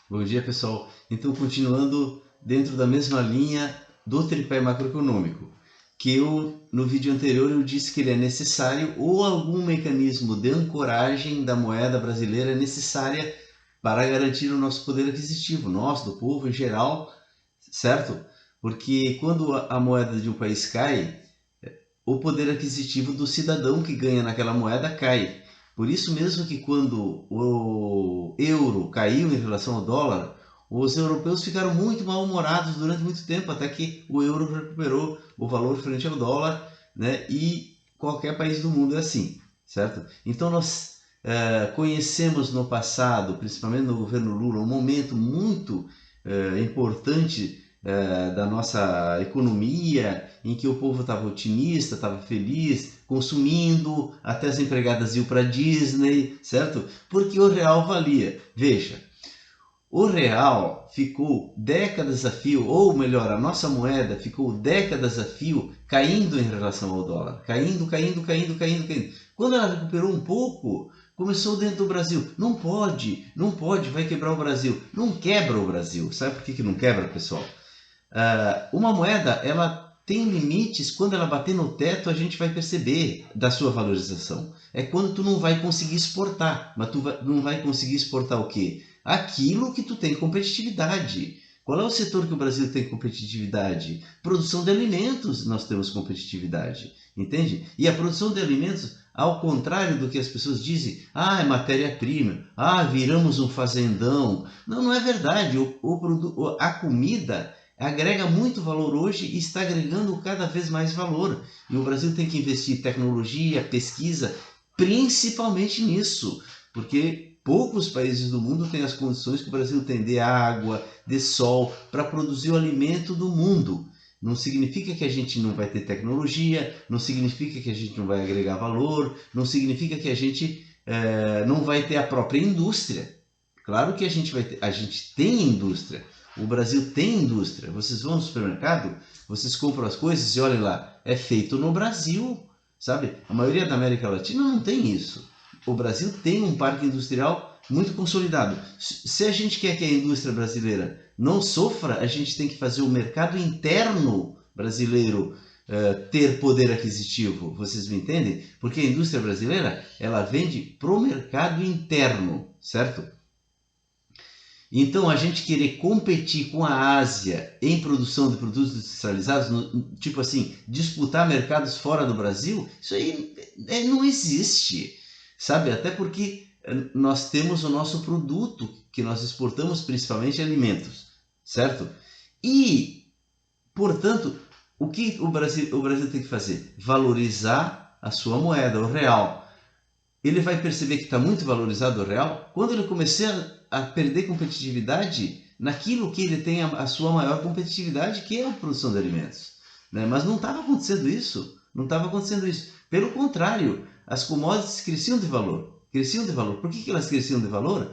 Bom dia, pessoal. Então, continuando dentro da mesma linha do tripé macroeconômico, que no vídeo anterior eu disse que ele é necessário ou algum mecanismo de ancoragem da moeda brasileira é necessária para garantir o nosso poder aquisitivo, nós, do povo em geral, certo? Porque quando a moeda de um país cai, o poder aquisitivo do cidadão que ganha naquela moeda cai. Por isso mesmo que quando o euro caiu em relação ao dólar, os europeus ficaram muito mal-humorados durante muito tempo, até que o euro recuperou o valor frente ao dólar, né? E qualquer país do mundo é assim, certo? Então nós conhecemos no passado, principalmente no governo Lula, um momento muito importante da nossa economia, em que o povo estava otimista, estava feliz, consumindo, até as empregadas iam para Disney, certo? Porque o real valia. Veja, o real ficou décadas a fio, ou melhor, a nossa moeda ficou décadas a fio caindo em relação ao dólar. Caindo. Quando ela recuperou um pouco, começou dentro do Brasil. Não pode, vai quebrar o Brasil. Não quebra o Brasil. Sabe por que não quebra, pessoal? Uma moeda, ela tem limites. Quando ela bater no teto, a gente vai perceber da sua valorização. É quando tu não vai conseguir exportar. Mas tu não vai conseguir exportar o quê? Aquilo que tu tem competitividade. Qual é o setor que o Brasil tem competitividade? Produção de alimentos, nós temos competitividade, entende? E a produção de alimentos, ao contrário do que as pessoas dizem, é matéria-prima, viramos um fazendão. Não, não é verdade. A comida agrega muito valor hoje e está agregando cada vez mais valor. E o Brasil tem que investir em tecnologia, pesquisa, principalmente nisso, porque poucos países do mundo têm as condições que o Brasil tem de água, de sol, para produzir o alimento do mundo. Não significa que a gente não vai ter tecnologia, não significa que a gente não vai agregar valor, não significa que a gente não vai ter a própria indústria. Claro que a gente tem indústria. O Brasil tem indústria. Vocês vão no supermercado, vocês compram as coisas e olhem lá, é feito no Brasil, sabe? A maioria da América Latina não tem isso. O Brasil tem um parque industrial muito consolidado. Se a gente quer que a indústria brasileira não sofra, a gente tem que fazer o mercado interno brasileiro ter poder aquisitivo. Vocês me entendem? Porque a indústria brasileira, ela vende pro mercado interno, certo? Então, a gente querer competir com a Ásia em produção de produtos industrializados, tipo assim, disputar mercados fora do Brasil, isso aí não existe, sabe? Até porque nós temos o nosso produto que nós exportamos, principalmente alimentos, certo? E, portanto, o que o Brasil tem que fazer? Valorizar a sua moeda, o real. Ele vai perceber que está muito valorizado o real quando ele começar a perder competitividade naquilo que ele tem a sua maior competitividade, que é a produção de alimentos. Né? Mas não estava acontecendo isso. Não estava acontecendo isso. Pelo contrário, as commodities cresciam de valor. Cresciam de valor. Por que elas cresciam de valor?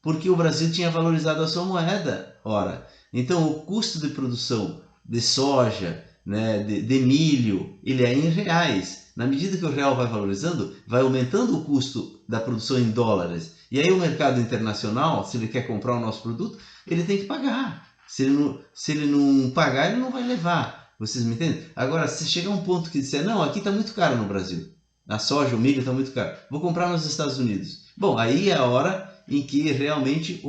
Porque o Brasil tinha valorizado a sua moeda. Ora, então o custo de produção de soja, né, de milho, ele é em reais. Na medida que o real vai valorizando, vai aumentando o custo da produção em dólares. E aí o mercado internacional, se ele quer comprar o nosso produto, ele tem que pagar. Se ele não pagar, ele não vai levar. Vocês me entendem? Agora, se chegar um ponto que disser, não, aqui está muito caro no Brasil. A soja, o milho está muito caro. Vou comprar nos Estados Unidos. Bom, aí é a hora em que realmente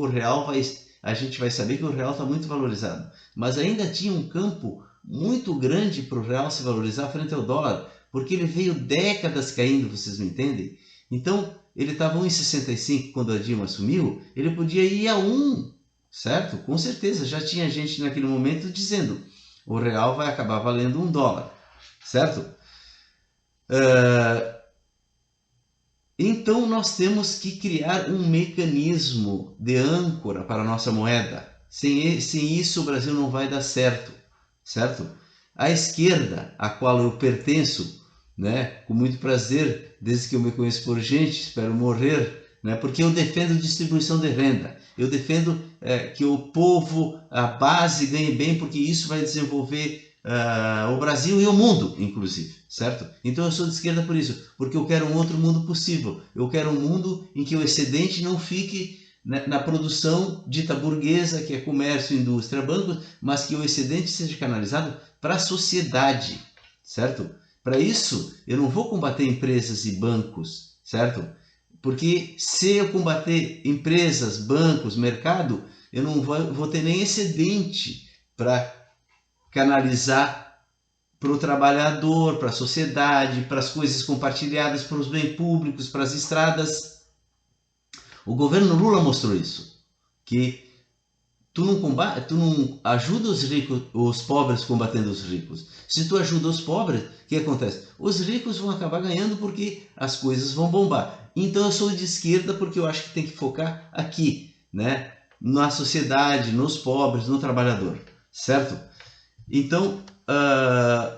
a gente vai saber que o real está muito valorizado. Mas ainda tinha um campo muito grande para o real se valorizar frente ao dólar, porque ele veio décadas caindo, vocês me entendem? Então, ele estava 1,65 quando a Dilma assumiu, ele podia ir a 1, certo? Com certeza, já tinha gente naquele momento dizendo, o real vai acabar valendo $1, certo? Então nós temos que criar um mecanismo de âncora para a nossa moeda. Sem isso o Brasil não vai dar certo, certo? A esquerda, a qual eu pertenço, né, com muito prazer, desde que eu me conheço por gente, espero morrer, né, porque eu defendo distribuição de renda. Eu defendo que o povo, a base, ganhe bem, porque isso vai desenvolver o Brasil e o mundo, inclusive, certo? Então eu sou de esquerda por isso, porque eu quero um outro mundo possível. Eu quero um mundo em que o excedente não fique na produção dita burguesa, que é comércio, indústria, bancos, mas que o excedente seja canalizado para a sociedade, certo? Para isso, eu não vou combater empresas e bancos, certo? Porque se eu combater empresas, bancos, mercado, eu não vou ter nem excedente para canalizar para o trabalhador, para a sociedade, para as coisas compartilhadas, para os bens públicos, para as estradas. O governo Lula mostrou isso, que tu não ajuda os ricos, os pobres combatendo os ricos. Se tu ajuda os pobres, o que acontece? Os ricos vão acabar ganhando porque as coisas vão bombar. Então eu sou de esquerda porque eu acho que tem que focar aqui, né? Na sociedade, nos pobres, no trabalhador, certo? Então,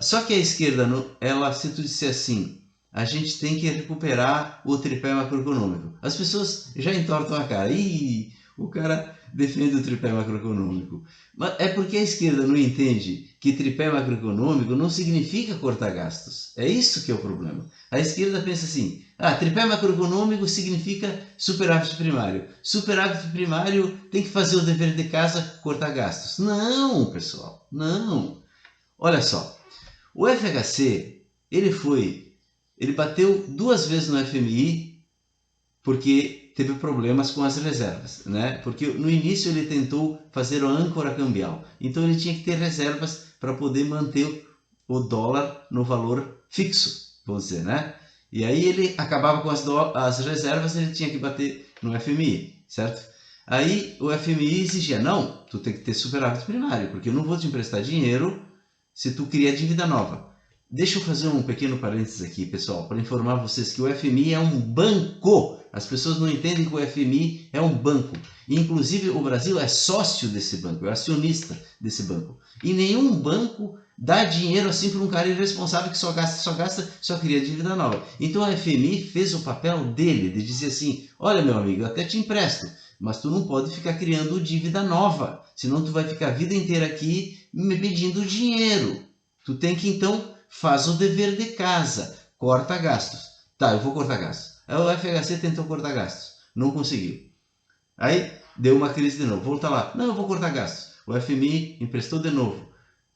só que a esquerda, ela, se tu disser assim, a gente tem que recuperar o tripé macroeconômico, as pessoas já entortam a cara. Ih, o cara defende o tripé macroeconômico. Mas é porque a esquerda não entende que tripé macroeconômico não significa cortar gastos. É isso que é o problema. A esquerda pensa assim, tripé macroeconômico significa superávit primário. Superávit primário tem que fazer o dever de casa, cortar gastos. Não, pessoal, não. Olha só, o FHC, ele bateu 2 vezes no FMI porque teve problemas com as reservas, né? Porque no início ele tentou fazer a âncora cambial, então ele tinha que ter reservas para poder manter o dólar no valor fixo, vamos dizer, né? E aí ele acabava com as reservas, ele tinha que bater no FMI, certo? Aí o FMI exigia, não, tu tem que ter superávit primário, porque eu não vou te emprestar dinheiro se tu cria dívida nova. Deixa eu fazer um pequeno parênteses aqui, pessoal, para informar vocês que o FMI é um banco. As pessoas não entendem que o FMI é um banco. E, inclusive, o Brasil é sócio desse banco, é acionista desse banco. E nenhum banco dá dinheiro assim para um cara irresponsável que só gasta, só cria dívida nova. Então, a FMI fez o papel dele, de dizer assim, olha, meu amigo, eu até te empresto, mas tu não pode ficar criando dívida nova, senão tu vai ficar a vida inteira aqui me pedindo dinheiro. Tu tem que, então, faz o dever de casa, corta gastos. Tá, eu vou cortar gastos. Aí o FHC tentou cortar gastos, não conseguiu. Aí deu uma crise de novo, volta lá, não, eu vou cortar gastos. O FMI emprestou de novo.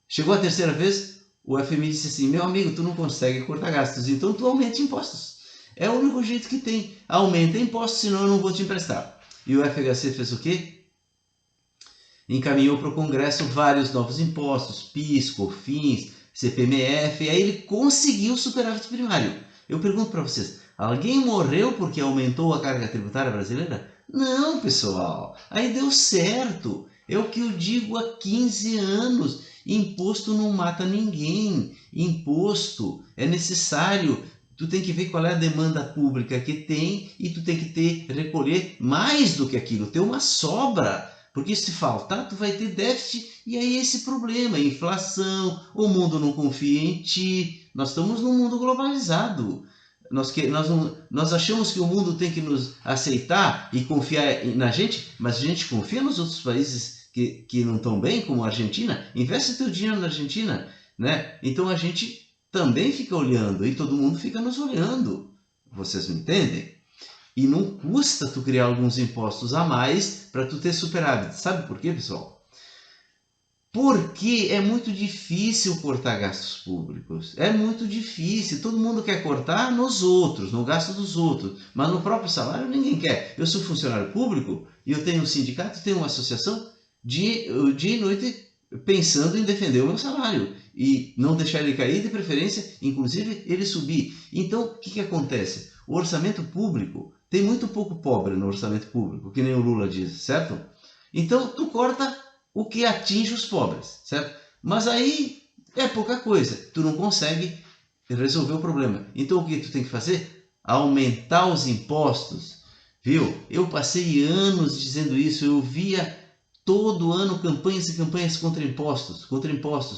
Chegou a terceira vez, o FMI disse assim, meu amigo, tu não consegue cortar gastos, então tu aumenta impostos. É o único jeito que tem, aumenta impostos, senão eu não vou te emprestar. E o FHC fez o quê? Encaminhou para o Congresso vários novos impostos, PIS, COFINS, CPMF, e aí ele conseguiu o superávit primário. Eu pergunto para vocês, alguém morreu porque aumentou a carga tributária brasileira? Não, pessoal, aí deu certo. É o que eu digo há 15 anos. Imposto não mata ninguém. Imposto é necessário. Tu tem que ver qual é a demanda pública que tem e tu tem que recolher mais do que aquilo, ter uma sobra. Porque se faltar, tu vai ter déficit e aí esse problema, inflação, o mundo não confia em ti. Nós estamos num mundo globalizado. Nós achamos que o mundo tem que nos aceitar e confiar na gente, mas a gente confia nos outros países que não estão bem, como a Argentina. Investe teu dinheiro na Argentina, né? Então a gente também fica olhando e todo mundo fica nos olhando. Vocês me entendem? E não custa tu criar alguns impostos a mais para tu ter superávit. Sabe por quê, pessoal? Porque é muito difícil cortar gastos públicos. É muito difícil. Todo mundo quer cortar nos outros, no gasto dos outros. Mas no próprio salário ninguém quer. Eu sou funcionário público e eu tenho um sindicato, tenho uma associação dia e noite pensando em defender o meu salário. E não deixar ele cair, de preferência, inclusive ele subir. Então, o que acontece? O orçamento público, tem muito pouco pobre no orçamento público, que nem o Lula diz, certo? Então, tu corta o que atinge os pobres, certo? Mas aí é pouca coisa, tu não consegue resolver o problema. Então, o que tu tem que fazer? Aumentar os impostos, viu? Eu passei anos dizendo isso, eu via todo ano campanhas e campanhas contra impostos,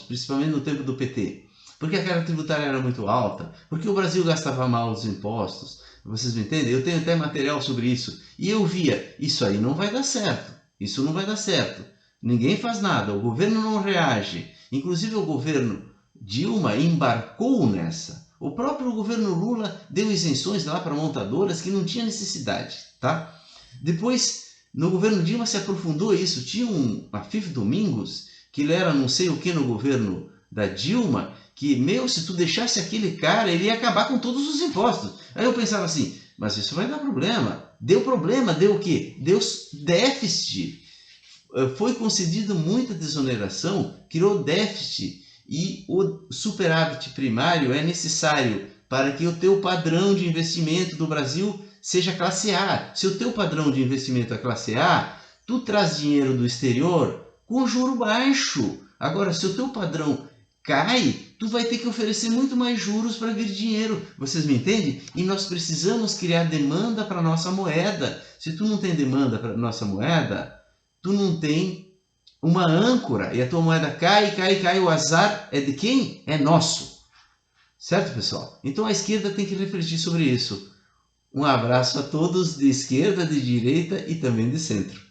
principalmente no tempo do PT. Porque a carga tributária era muito alta, porque o Brasil gastava mal os impostos. Vocês me entendem? Eu tenho até material sobre isso. E eu via, isso aí não vai dar certo. Isso não vai dar certo. Ninguém faz nada, o governo não reage. Inclusive o governo Dilma embarcou nessa. O próprio governo Lula deu isenções lá para montadoras que não tinha necessidade, tá? Depois No governo Dilma se aprofundou isso. Tinha um Afif Domingos, que ele era não sei o que no governo da Dilma, que, se tu deixasse aquele cara, ele ia acabar com todos os impostos. Aí eu pensava assim, mas isso vai dar problema. Deu problema, deu o quê? Deu déficit. Foi concedido muita desoneração, criou déficit, e o superávit primário é necessário para que o teu padrão de investimento do Brasil seja classe A. Se o teu padrão de investimento é classe A, tu traz dinheiro do exterior com juro baixo. Agora, se o teu padrão cai, tu vai ter que oferecer muito mais juros para vir dinheiro. Vocês me entendem? E nós precisamos criar demanda para a nossa moeda. Se tu não tem demanda para a nossa moeda, tu não tem uma âncora. E a tua moeda cai, cai, cai. O azar é de quem? É nosso. Certo, pessoal? Então a esquerda tem que refletir sobre isso. Um abraço a todos de esquerda, de direita e também de centro.